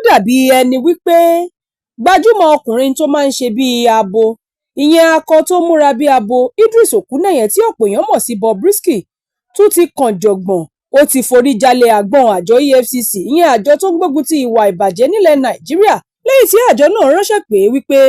dàbí ẹni wípé gbajúmọ̀ ọkùnrin tó máa ń ṣe bíi abo, ìyẹn akọ tó múra bíi abo Idris Okuneye tí ọ̀pọ̀ èèyàn mọ̀ sí Bobrisky tún ti kànjọ̀gbọ̀n. Ó ti forí jalè àgbọ̀n àjọ EFCC, ìyẹn àjọ tó ń gbógun ti ìwà ìbàjẹ́ nílẹ̀ Nàìjíríà, lẹ́yìn tí àjọ náà ránṣẹ́ pé wípé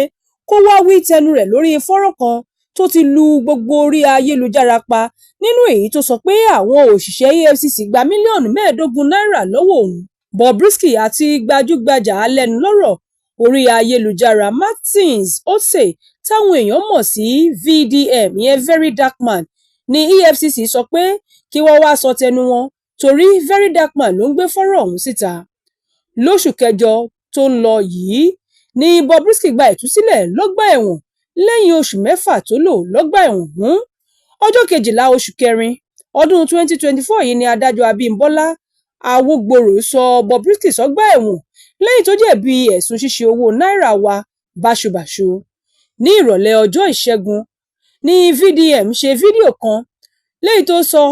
kó wá wí tẹnu rẹ̀ lórí fọ́nrán kan tó ti lu gbogbo orí ayélujára pa, nínú èyí tó sọ pé àwọn òṣìṣẹ́ EFCC gba mílíọ̀nù 15 náírà lọ́wọ́ òun. Bobrisky àti gbajúgbajà alẹ́nulọ́rọ̀ orí ayélujára Martins Otsei táwọn èèyàn mọ̀ sí VDM, ìyẹn Very Dark Man, ní EFCC sọ pé kí wọ́n wá sọ tẹnu wọn torí Very Dark Man ló ń gbé fọ́nrán ọ̀hún síta. Lóṣù kẹjọ tó ń lọ yìí ni Bobrisky gba ìtúsílẹ̀ lọ́gbà ẹ̀wọ̀n lẹ́yìn oṣù 6 tó lò lọ́gbà ẹ̀wọ̀n ọ̀hún. Ọjọ́ 12 oṣù kẹrin ọdún 2024 yìí ni adájọ́ Abímbọ́lá Awógbòrò sọ Bobrisky sọ́gbà ẹ̀wọ̀n lẹ́yìn tó jẹ̀bi ẹ̀sùn ṣíṣe owó náírà wa báṣubàṣu. Ní ìrọ̀lẹ́ ọjọ́ Ìṣẹ́gun ni VDM ṣe fídíò kan lẹ́yìn tó sọ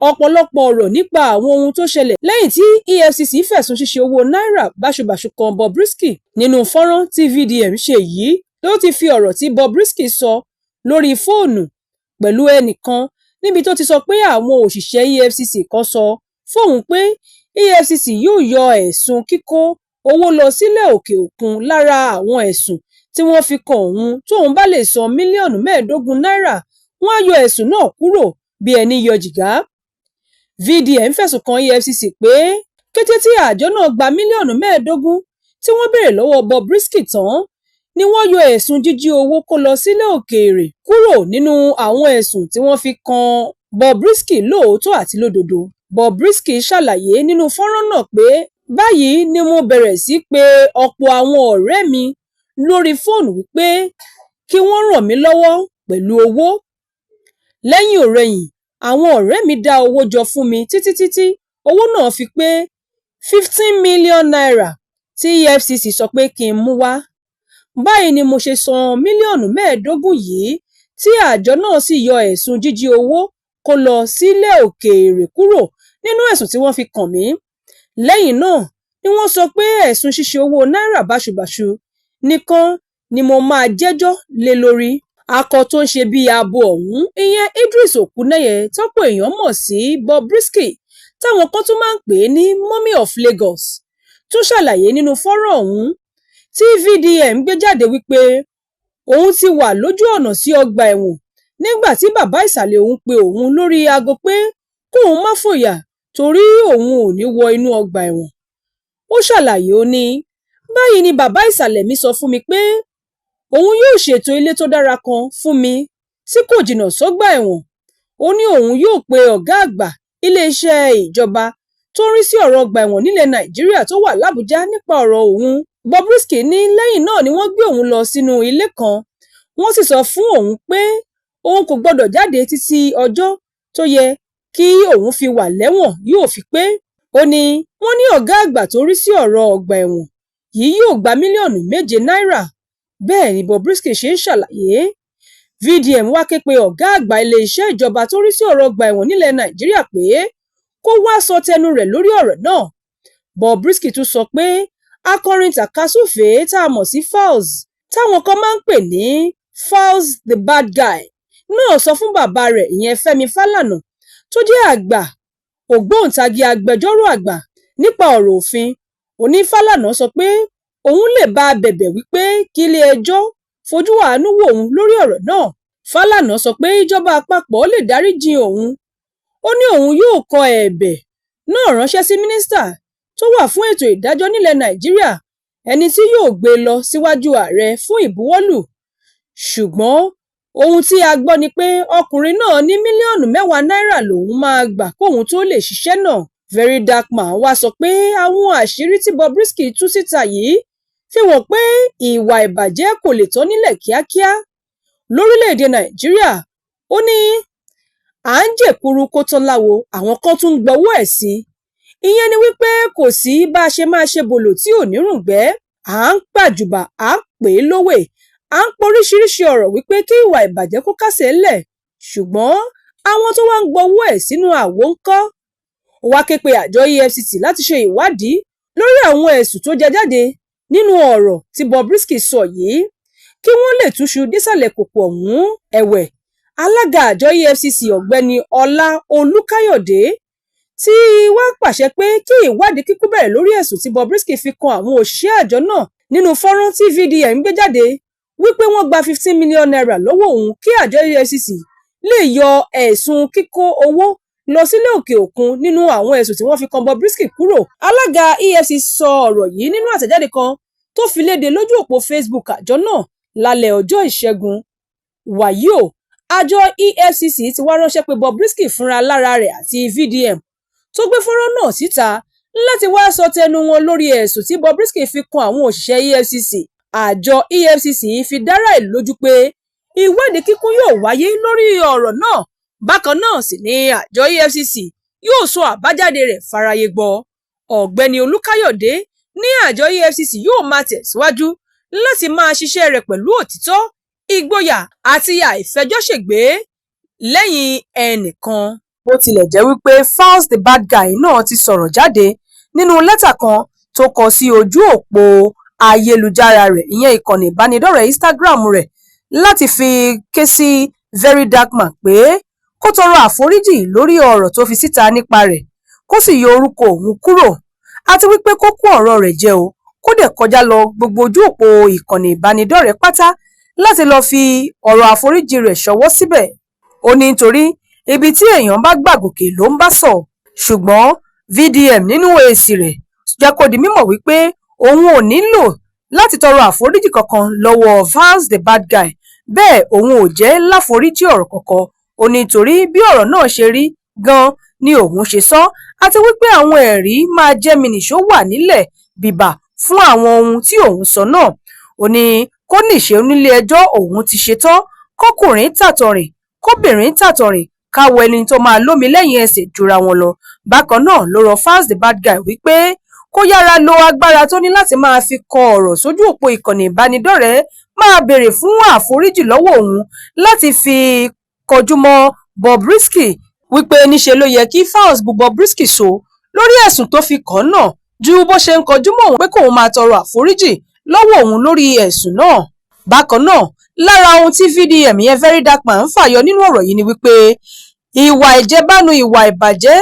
ọ̀pọ̀lọpọ̀ ọ̀rọ̀ nípa àwọn ohun tó ṣẹlẹ̀ lẹ́yìn tí EFCC fẹ̀sùn ṣíṣe owó náírà báṣubàṣu kan Bobrisky. Nínú fọ́nrán tí VDM ṣe yìí ló ti fi ọ̀rọ̀ tí Bobrisky sọ lórí fóònù pẹ̀lú ẹnìkan níbi tó ti sọ pé àwọn òṣìṣẹ́ EFCC kan sọ fóun pé EFCC yóò yọ ẹ̀sùn kíkó owó lọ sílẹ̀ òkè òkun lára àwọn ẹ̀sùn tí wọ́n fi kàn òun. Tóun bá lè san mílíọ̀nù 15 náírà, wọ́n á yọ ẹ̀sùn náà kúrò bí ẹni yọ jìgá. VDM fẹ̀sùn kan EFCC pé kété tí àjọ náà gba mílíọ̀nù 15 tí wọ́n béèrè lọ́wọ́ Bobrisky tán ni wọ́n yọ ẹ̀sùn jíjí owó kó lọ sílẹ̀ òkèèrè kúrò nínú àwọn ẹ̀sùn tí wọ́n fi kan Bobrisky lóòótọ́ àti lódodo. Bobrisky ṣàlàyé nínú fọ́nrán náà pé báyìí ni mo bẹ̀rẹ̀ sí pé ọ̀pọ̀ àwọn ọ̀rẹ́ mi lórí fóònù wípé kí wọ́n ràn mí lọ́wọ́ pẹ̀lú owó. Lẹ́yìn ọ̀rẹyìn àwọn ọ̀rẹ́ mi dá owó jọ fún mi títí owó náà fi pé 15 million naira tí EFCC sọ pé kí n mú wá. Báyìí ni mo ṣe san mílíọ̀nù 15 yìí tí àjọ náà sì yọ ẹ̀sùn jíjí owó kó lọ sílẹ̀ òkèèrè kúrò nínú ẹ̀sùn tí wọ́n fi kàn mí. Lẹ́yìn náà ni wọ́n sọ pé ẹ̀sùn ṣíṣe owó náírà báṣubàṣu nìkan ni mo máa jẹ́jọ́ lé lórí. Akọ tó ń ṣe bíi abo ọ̀hún, ìyẹn Idris Okuneye tọ́pọ̀ èèyàn mọ̀ sí Bobrisky táwọn kan tún máa ń pè é ní Mummy of Lagos, tún ṣàlàyé nínú fọ́nrán ọ̀hún tí VDM gbé jáde wípé òun ti wà lójú ọ̀nà sí ọgbà ẹ̀wọ̀n nígbà tí bàbá ìsàlẹ̀ òun pe òun lórí aago pé kóun má fòyà torí òun ò ní wọ inú ọgbà ẹ̀wọ̀n. Ó ṣàlàyé, ó ní báyìí ni bàbá ìsàlẹ̀ mi sọ fún mi pé òun yóò ṣètò ilé tó dára kan fún mi tí kò jìnnà sọ́gbà ẹ̀wọ̀n. Ó ní òun yóò pe ọ̀gá àgbà iléeṣẹ́ ìjọba tó ń rí sí ọ̀rọ̀ ọgbà ẹ̀wọ̀n nílẹ̀ Nàìjíríà tó wà l'Àbújá nípa ọ̀rọ̀ òun. Bobrisky ní lẹ́yìn náà ni wọ́n gbé òun lọ sínú ilé kan, wọ́n sì sọ fún òun pé òun kò gbọdọ̀ jáde títí ọjọ́ tó yẹ kí òun fi wà lẹ́wọ̀n yóò fi pé. Ó ní wọ́n ní ọ̀gá àgbà tó rí sí ọ̀rọ̀ ọgbà ẹ̀wọ̀n yìí yóò gba mílíọ̀nù 7 náírà. Bẹ́ẹ̀ ni Bobrisky ṣe ń ṣàlàyé. VDM wá ké pe ọ̀gá àgbà iléeṣẹ́ ìjọba tó rí sí ọ̀rọ̀ ọgbà ẹ̀wọ̀n nílẹ̀ Nàìjíríà pé kó wá sọ tẹnu rẹ̀ lórí ọ̀rọ̀ náà. Bobrisky tún sọ pé akọrin tàkasúfèé tá a mọ̀ sí Falz, táwọn kan máa ń pè ní Falz the bad guy, náà sọ fún bàbá rẹ̀ ìyẹn Fẹ́mi Fálànà tó jẹ́ àgbà ògbóǹtagì agbẹjọ́rò àgbà nípa ọ̀rọ̀ òfin. Òní Fálànà sọ pé òun lè bá a bẹ̀bẹ̀ wípé kí ilé ẹjọ́ fojú àánú wò òun lórí ọ̀rọ̀ náà. Fálànà sọ pé ìjọba àpapọ̀ lè dáríjì òun. Ó ní òun yóò kọ ẹ̀bẹ̀ náà ránṣẹ́ sí mínísítà tó wà fún ètò ìdájọ́ nílẹ̀ Nàìjíríà, ẹni tí yóò gbé lọ síwájú ààrẹ fún ìbuwọ́lù. Ṣùgbọ́n ohun tí a gbọ́ ni pé ọkùnrin náà ní mílíọ̀nù 10 náírà lòun máa gbà kóun tó lè ṣiṣẹ́ náà. Very Dark Man wá sọ pé àwọn àṣírí tí Bobrisky tú síta yìí fi hàn pé ìwà ìbàjẹ́ kò lè tán nílẹ̀ kíákíá lórílẹ̀‐èdè Nàìjíríà. Ó ní à ń jèkuru kó tán láwo, àwọn kan tún ń gbọ́wọ́ ẹ̀ sí. Ìyẹn ni wípé kò sí bá a ṣe máa ṣe bòlò tí ò ní rùngbẹ́. À ń pàjùbà, à ń pè é lówè, à ń poríṣiríṣi ọ̀rọ̀ wípé kí ìwà ìbàjẹ́ kó kásẹ̀ ńlẹ̀, ṣùgbọ́n àwọn tó wá ń gbọ́wọ́ ẹ̀ sínú àwo ńkọ́. Ó wá ké pe àjọ EFCC láti ṣe ìwádìí lórí àwọn ẹ̀sùn tó jẹ jáde nínú ọ̀rọ̀ tí Bobrisky sọ yìí. Kí wọ́n lè túṣu dísàlẹ̀ kòkò ọ̀hún ẹ̀wẹ̀, alága àjọ EFCC ọ̀gbẹ́ni Ọlá Olúkáyọ̀dé tí wá pàṣẹ pé kí ìwádìí kíkún bẹ̀rẹ̀ lórí ẹ̀sùn tí Bobrisky fi kan àwọn òṣìṣẹ́ àjọ náà nínú fọ́nrán tí VDM gbé jáde wípé wọ́n gba 15 million naira lọ́wọ́ òun kí àjọ EFCC lè yọ ẹ̀sùn kíkó owó lọ sílé òkè òkun nínú àwọn ẹ̀sùn tí wọ́n fi kan Bobrisky kúrò. Alága EFCC sọ ọ̀rọ̀ yìí nínú àtẹ̀jáde kan tó fi léde lójú òpó Facebook àjọ náà lálẹ́ ọjọ́ Ìṣẹ́gun. Wàyí o, àjọ EFCC ti wá ránṣẹ́ pé Bobrisky fúnra lára rẹ̀ àti VDM tó gbé fọ́nrán náà síta láti wá sọ tẹnu wọn lórí ẹ̀sùn tí Bobrisky fi kan àwọn òṣìṣẹ́ EFCC. Àjọ EFCC fi dára ìlú lójú pé ìwádìí kíkún yóò wáyé lórí ọ̀rọ̀ náà. Bákan náà sì ni àjọ EFCC yóò sọ àbájáde rẹ̀ fáráyé gbọ́. Ọ̀gbẹ́ni Olúkáyọ̀dé ní àjọ EFCC yóò máa tẹ̀síwájú láti máa ṣiṣẹ́ rẹ̀ pẹ̀lú òtítọ́, ìgboyà àti àìfẹjọ́ṣègbè lẹ́yìn ẹnìkan. Bó tilẹ̀ jẹ́ wípé Falz the Bad Guy náà ti sọ̀rọ̀ jáde nínú lẹ́tà kan tó kọ sí ojú òpó ayélujára rẹ̀, ìyẹn ìkànnì ìbánidọ́rẹ̀ẹ́ Instagram rẹ̀, láti fi ké sí Verydarkman pé kó tọrọ àforíjì lórí ọ̀rọ̀ tó fi síta nípa rẹ̀, kó sì yọ orúkọ òun kúrò, àti wípé kó kó ọ̀rọ̀ rẹ̀ jẹ o, kó dẹ̀ kọjá lọ gbogbo ojú òpó ìkànnì ìbánidọ́rẹ̀ẹ́ pátá láti lọ fi ọ̀rọ̀ àforíjì rẹ̀ ṣọwọ́ síbẹ̀. Ó ní nítorí ibi tí èèyàn bá gbàgòkè ló ń bá sọ̀. Ṣùgbọ́n VDM nínú èsì rẹ̀ jẹ́ kó di mímọ̀ wípé òun ò nílò láti tọrọ àforíjì kankan lọ́wọ́ Falz the Bad Guy, bẹ́ẹ̀ òun ò jẹ́ láforíjì ọ̀rọ̀ kankan. Ó ní nítorí bí ọ̀rọ̀ náà ṣe rí gan ni òun ṣe sọ, àti wípé àwọn ẹ̀rí máa jẹ́ mìnìṣó wà nílẹ̀ bìbà fún àwọn ohun tí òun sọ náà. Ó ní kó níṣe nílé ẹjọ́ òun ti ṣetán, kọkùnrin tàtọ̀rìn kóbìnrin tàtọ̀rìn káwọ ẹni tó máa lómi lẹ́yìn ẹsẹ̀ jura wọn lọ. Bákan náà ló rọ Falz the Bad Guy wípé kó yára lo agbára tó ní láti máa fi kọ ọ̀rọ̀ sójú òpó ìkànnì ìbánidọ́rẹ̀ẹ́ máa béèrè fún àforíjì lọ́wọ́ òun láti fi kọjú mọ́ Bobrisky, wípé níṣe ló yẹ kí Falz bu Bobrisky so lórí ẹ̀sùn tó fi kàn náà ju bó ṣe ń kọjú mọ́ òun pé kóun máa tọrọ àforíjì lọ́wọ́ òun lórí ẹ̀sùn náà. Bákan náà lára ohun tí VDM yẹn Verydarkman ń fàyọ nínú ọ̀rọ̀ yìí ni wípé ìwà ìjẹbánu, ìwà ìbàjẹ́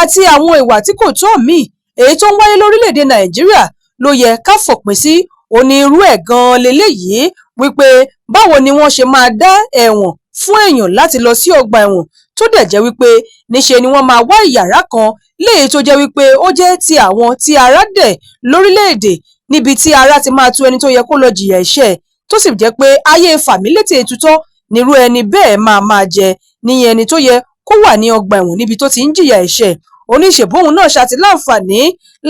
àti àwọn ìwà tí kò tọ́ míì èyí tó ń wáyé lórílẹ̀‐èdè Nàìjíríà ló yẹ ká fòpin sí. Onírú ẹ̀ gan-an leléyìí, wípé báwo ni wọ́n ṣe máa dá ẹ̀wọ̀n fún èèyàn láti lọ sí ọgbà ẹ̀wọ̀n tó dẹ̀ jẹ́ wípé níṣe ni wọ́n máa wá ìyàrá kan léyìí tó jẹ́ wípé ó jẹ́ ti àwọn tí ara dẹ̀ lórílẹ̀‐èdè, níbi tí ara ti máa tu ẹni tó yẹ kó lọ jìyà ẹ̀ṣẹ̀, tó sì jẹ́ pé ayé fàmílétè tutọ́ nírú ẹni bẹ́ẹ̀ máa jẹ ní ẹni tó yẹ kó wà ní ọgbà ẹ̀wọ̀n níbi tó ti ń jìyà ẹ̀ṣẹ̀. Oníṣèbóhùn náà ṣàti láǹfààní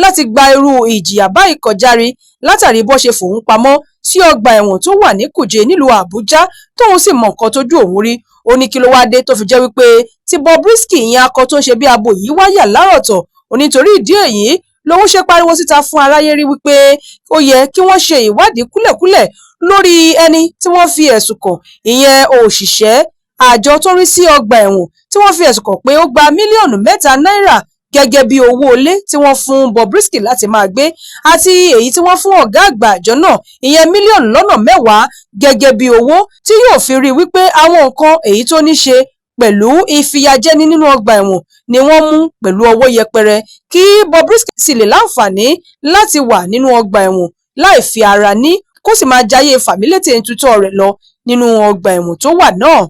láti gba irú ìjìyà báyìí kọjá rí látàrí bó ṣe fòun pamọ́ sí ọgbà ẹ̀wọ̀n tó wà ní Kùjé nílùú Àbújá tóun sì mọ nǹkan tójú òun rí. Ó ní kí ló wá dé tó fi jẹ́ wípé tí Bobrisky ìyẹn akọ tó ń ṣe bí abo yìí wáyà lárọ̀tọ̀. Nítorí ìdí èyí lòun ṣe pariwo síta fún aráyé rí wípé ó yẹ kí wọ́n ṣe ìwádìí kúlẹ̀kúlẹ̀ lórí ẹni tí wọ́n fi ẹ̀sùn kàn, ìyẹn òṣìṣẹ́ àjọ tó rí sí ọgbà ẹ̀wọ̀n tí wọ́n fi ẹ̀sùn kàn pé ó gba mílíọ̀nù 3 náírà gẹ́gẹ́ bí owó ilé tí wọ́n fún Bobrisky láti máa gbé, àti èyí tí wọ́n fún ọ̀gá àgbà àjọ náà ìyẹn mílíọ̀nù lọ́nà 10 gẹ́gẹ́ bí owó tí yóò fi rí wípé àwọn nǹkan èyí tó ní ṣe pẹ̀lú ìfìyàjẹni nínú ọgbà ẹ̀wọ̀n ni wọ́n mú pẹ̀lú ọwọ́ yẹpẹrẹ, kí Bobrisky sì lè láǹfààní láti wà nínú ọgbà ẹ̀wọ̀n láì fi ara ní, kó sì máa jayé fàmílétè tutọ́ rẹ̀ lọ nínú ọgbà ẹ̀wọ̀n tó wà náà.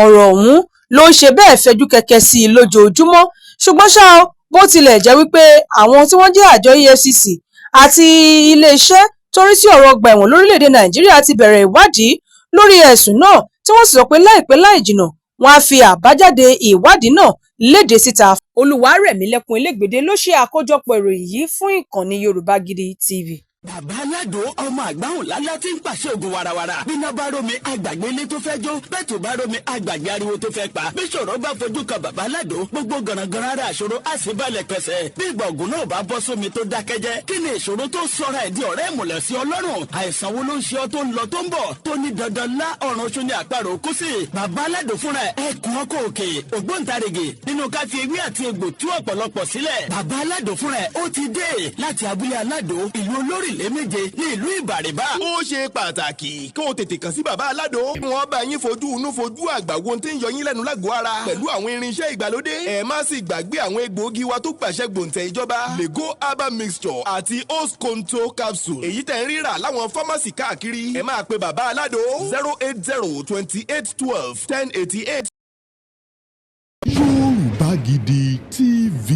Ọ̀rọ̀ ọ̀hún ló ń ṣe bẹ́ẹ̀ fẹjú kẹ̀kẹ́ sí i lójoojúmọ́. Ṣùgbọ́n ṣá o, bó tilẹ̀ jẹ́ wípé àwọn tí wọ́n jẹ́ àjọ EFCC àti iléeṣẹ́ tó rí sí ọ̀rọ̀ ọgbà ẹ̀wọ̀n lórílẹ̀‐èdè Nàìjíríà ti bẹ̀rẹ̀ ìwádìí lórí ẹ̀sùn náà, tí wọ́n sì sọ pé láìpẹ́ láì jìnnà wọ́n á fi àbájáde ìwádìí náà léde síta. Olúwarẹ̀mílẹ́kún Elégbèdé ló ṣe àkójọpọ̀ ìròyìn yìí fún ìkànnì Yorùbá Gidi TV. bàbá aládò ọmọ àgbáhùn lálá tí ń pàṣẹ ògùn warawara bíná bá rómi àgbàgbé ilé tó fẹ́ jó bẹ́ẹ̀ tó bá rómi àgbàgbé ariwo tó fẹ́ pa bí ṣòro bá fojú kan bàbá aládò gbogbo gànàgànà ara àṣòro àṣìbalẹ̀ pẹ̀sẹ̀ bí ìgbà ògùn náà bá bọ́ sómi tó dákẹ́jẹ́ kí ni ìṣòro tó sọra ẹ̀ di ọ̀rẹ́ ìmùlẹ̀ sí ọlọ́run àìsàn wo ló ń ṣe ọ tó ń lọ tó ń bọ̀ tó ní dandan lá ọ̀run oṣù ní àparò kú sí bàbá aládò fúnra ẹ̀ kún ọkọ̀ òkè ògbóǹtarìgì nínú ká fi ewé àti egbò tú ọ̀pọ̀lọpọ̀ sílẹ̀ bàbá aládò fúnra ẹ̀ ó ti dé láti abúlé aládò ìlú olórílẹ̀ méje ní ìlú ìbàrìbà. ó ṣe pàtàkì kí o tètè kàn sí bàbá aládò. kí wọ́n bá yín fojú inú fojú àgbà wo tí ń yọ yín lẹ́nu lágọ̀ọ́ ara. pẹ̀lú àwọn irinṣẹ́ ìgbàlódé. ẹ má sì gbàgbé àwọn egbòogi wa tó gbàṣẹ gbòǹtẹ̀ ìjọba. lego herbal mixture àti osconto capsule. èyí tẹ̀ ń rírà láwọn fámásì káàkiri. ẹ máa pe bàbá aládò 08028121088. Yorùbá Gidi TV.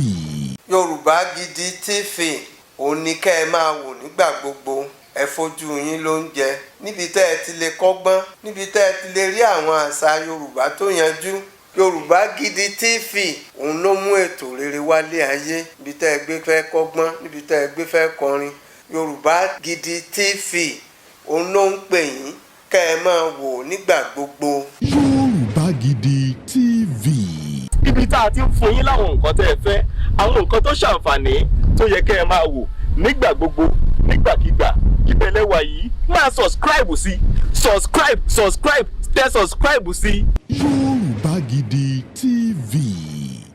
Yorùbá Gidi TV òun ni kẹ́ ẹ máa wò nígbà gbogbo. Ẹ fojú yín ló ń jẹ níbi tẹ́ ẹ ti lè kọ́gbọ́n, níbi tẹ́ ẹ ti lè rí àwọn àṣà Yorùbá tó yanjú. Yorùbá Gidi TV òun ló mú ètò rere wálé ayé, níbi tẹ́ ẹ gbé fẹ́ kọ́gbọ́n, níbi tẹ́ ẹ gbé fẹ́ kọrin. Yorùbá Gidi TV òun ló ń pè yín kẹ́ ẹ máa wò nígbà gbogbo. Yorùbá Gidi TV. ibi tá a ti ń fún yín láwọn nǹkan tẹ́ ẹ fẹ́ àwọn nǹkan tó ṣàǹfààní tó yẹ kẹ́ ẹ máa wò nígbà gbogbo nígbàkigbà ìbẹ̀lẹ̀ wà yìí máa subscribe sí tẹ subscribe sí. Yorùbá Gidi TV.